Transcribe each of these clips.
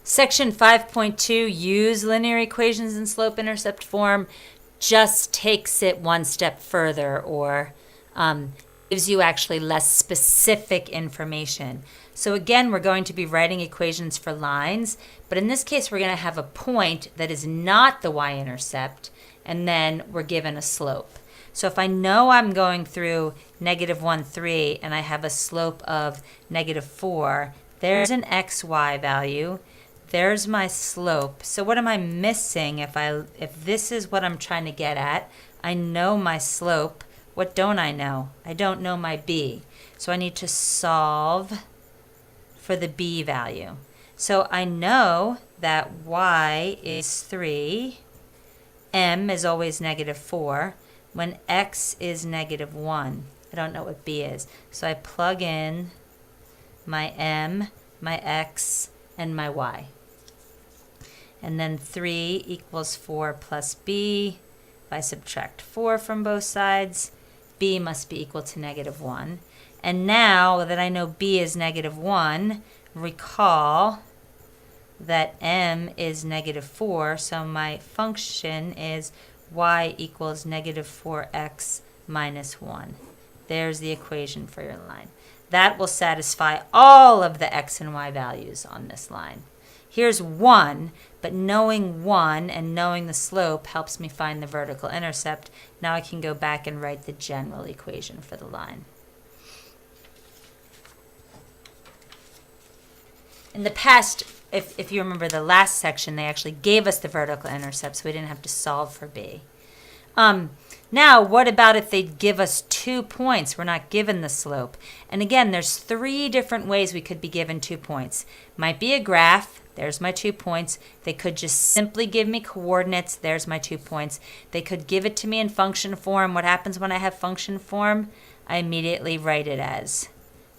Section 5.2, use linear equations in slope-intercept form, just takes it one step further, or gives you actually less specific information. So again, we're going to be writing equations for lines, but in this case, we're going to have a point that is not the y-intercept, and then we're given a slope. So if I know I'm going through -1, 3, and I have a slope of -4, there's an xy value. There's my slope. So what am I missing if this is what I'm trying to get at? I know my slope. What don't I know? I don't know my b. So I need to solve for the b value. So I know that y is 3, m is always -4, when x is -1. I don't know what b is. So I plug in my m, my x, and my y. And then 3 equals 4 plus b. If I subtract 4 from both sides, b must be equal to -1. And now that I know b is -1, recall that m is -4, so my function is y equals -4x minus 1. There's the equation for your line. That will satisfy all of the x and y values on this line. Here's 1, but knowing 1 and knowing the slope helps me find the vertical intercept. Now I can go back and write the general equation for the line. In the past, if you remember the last section, they actually gave us the vertical intercept, so we didn't have to solve for b. Now, what about if they give us 2 points? We're not given the slope. And again, there's 3 different ways we could be given 2 points. Might be a graph. There's my 2 points. They could just simply give me coordinates. There's my 2 points. They could give it to me in function form. What happens when I have function form? I immediately write it as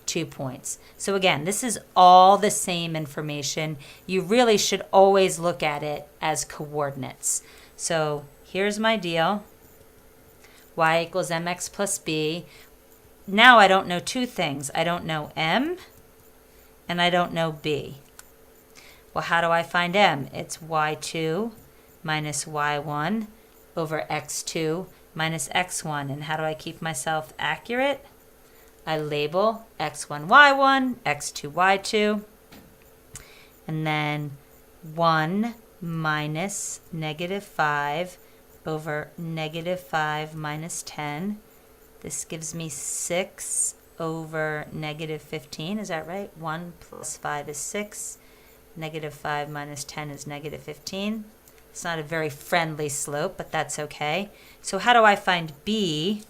2 points. So again, this is all the same information. You really should always look at it as coordinates. So here's my deal. Y equals mx plus b. Now I don't know 2 things. I don't know m and I don't know b. Well, how do I find m? It's y2 minus y1 over x2 minus x1. And how do I keep myself accurate? I label x1, y1, x2, y2, and then 1 minus -5 over -5 minus 10. This gives me 6 over -15. Is that right? 1 plus 5 is 6. -5 minus 10 is -15. It's not a very friendly slope, but that's okay. So how do I find b?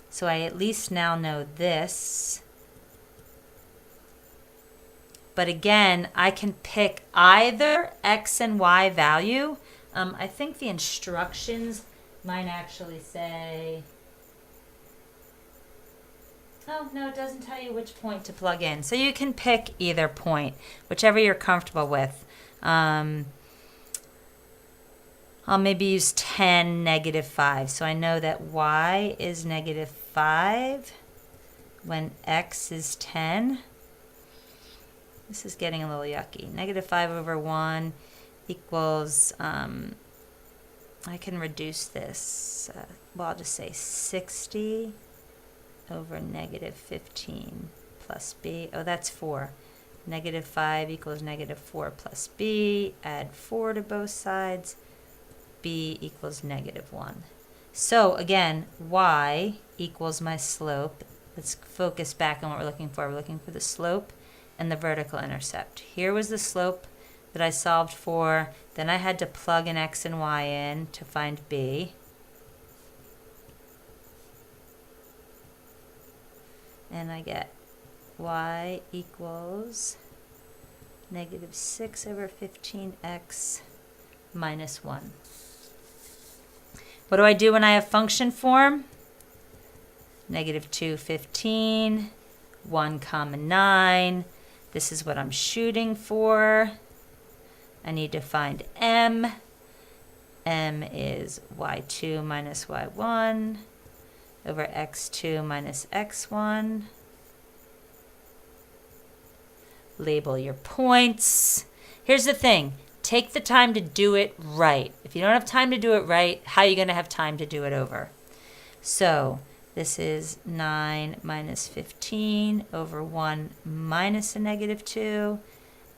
So I at least now know this. But again, I can pick either x and y value. I think the instructions might actually say, oh, no, it doesn't tell you which point to plug in. So you can pick either point, whichever you're comfortable with. I'll maybe use 10, -5. So I know that y is -5 when x is 10. This is getting a little yucky. -5 over 1 equals, I can reduce this. Well, I'll just say 60 over -15 plus b. Oh, that's 4. -5 equals -4 plus b. Add 4 to both sides. b equals -1. So again, y equals my slope. Let's focus back on what we're looking for. We're looking for the slope and the vertical intercept. Here was the slope that I solved for. Then I had to plug an x and y in to find b. And I get y equals -6 over 15x minus 1. What do I do when I have function form? -2, 15, 1, 9. This is what I'm shooting for. I need to find m. m is y2 minus y1 over x2 minus x1. label your points. Here's the thing. Take the time to do it right. If you don't have time to do it right, how are you going to have time to do it over? So this is 9 minus 15 over 1 minus a negative 2.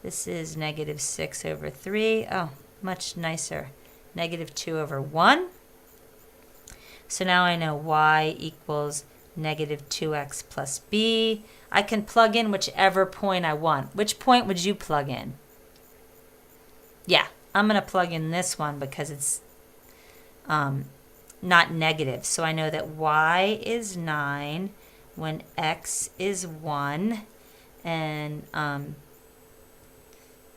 This is negative 6 over 3. Oh, much nicer. Negative 2 over 1. So now I know y equals negative 2x plus b. I can plug in whichever point I want. Which point would you plug in? Yeah, I'm going to plug in this one because it's not negative. So I know that y is 9 when x is 1 and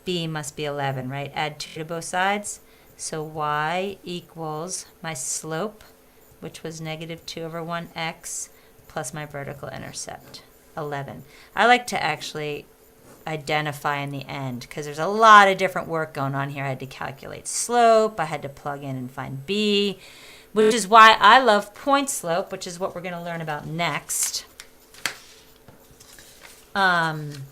b must be 11, right? Add 2 to both sides. So y equals my slope, which was negative 2 over 1x, plus my vertical intercept, 11. I like to actually identify in the end because there's a lot of different work going on here. I had to calculate slope. I had to plug in and find b, which is why I love point slope, which is what we're going to learn about next. And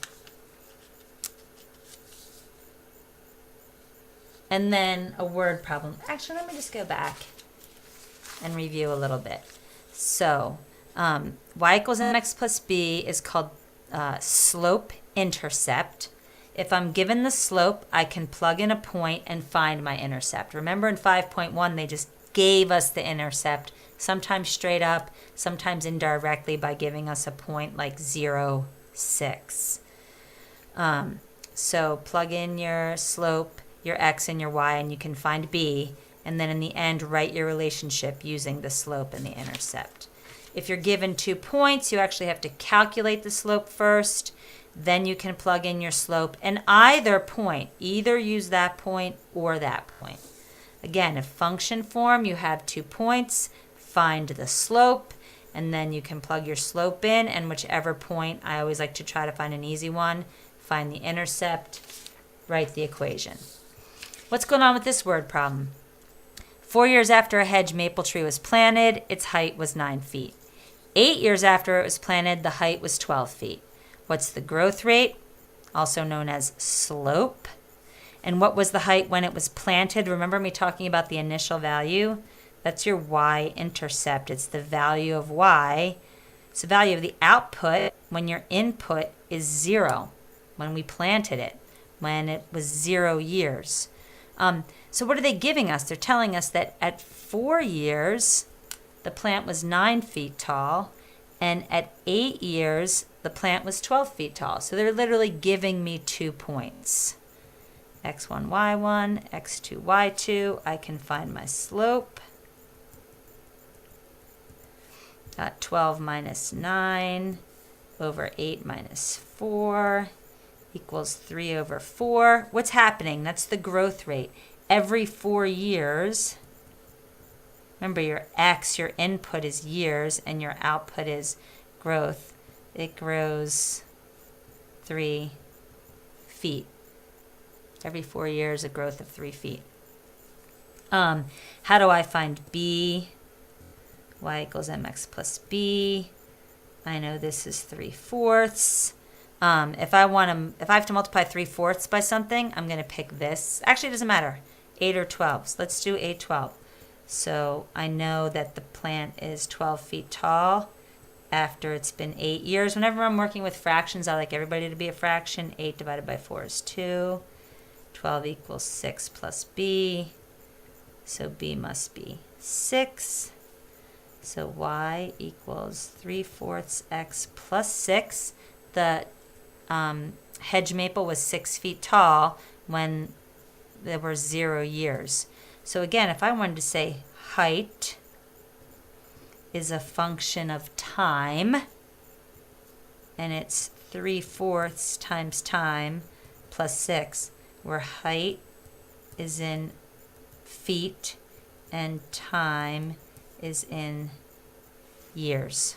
then a word problem. Actually, let me just go back and review a little bit. So y equals mx plus b is called slope intercept. If I'm given the slope, I can plug in a point and find my intercept. Remember in 5.1, they just gave us the intercept, sometimes straight up, sometimes indirectly by giving us a point like 0, 6. So plug in your slope, your x and your y, and you can find b. And then in the end, write your relationship using the slope and the intercept. If you're given 2 points, you actually have to calculate the slope first. Then you can plug in your slope and either point. Either use that point or that point. Again, if function form, you have 2 points, find the slope, and then you can plug your slope in, and whichever point, I always like to try to find an easy one, find the intercept, write the equation. What's going on with this word problem? 4 years after a hedge maple tree was planted, its height was 9 feet. 8 years after it was planted, the height was 12 feet. What's the growth rate? Also known as slope. And what was the height when it was planted? Remember me talking about the initial value? That's your y-intercept. It's the value of y. It's the value of the output when your input is 0, when we planted it, when it was 0 years. So what are they giving us? They're telling us that at 4 years, the plant was 9 feet tall, and at 8 years, the plant was 12 feet tall. So they're literally giving me 2 points. x1, y1, x2, y2. I can find my slope. 12 minus 9 over 8 minus 4 equals 3 over 4. What's happening? That's the growth rate. Every 4 years, remember your x, your input is years, and your output is growth. It grows 3 feet. Every 4 years, a growth of 3 feet. How do I find b? Y equals mx plus b. I know this is 3/4. If I have to multiply 3/4 by something, I'm going to pick this. Actually, it doesn't matter. 8 or 12. So let's do 8, 12. So I know that the plant is 12 feet tall after it's been 8 years. Whenever I'm working with fractions, I like everybody to be a fraction. 8 divided by 4 is 2. 12 equals 6 plus b. So b must be 6. So y equals 3/4 x plus 6. The hedge maple was 6 feet tall when there were 0 years. So again, if I wanted to say height is a function of time, and it's 3/4 times time plus 6, where height is in feet and time is in years.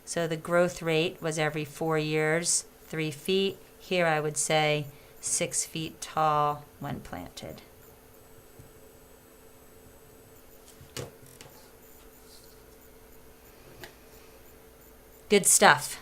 So the growth rate was every 4 years, 3 feet. Here I would say 6 feet tall when planted. Good stuff.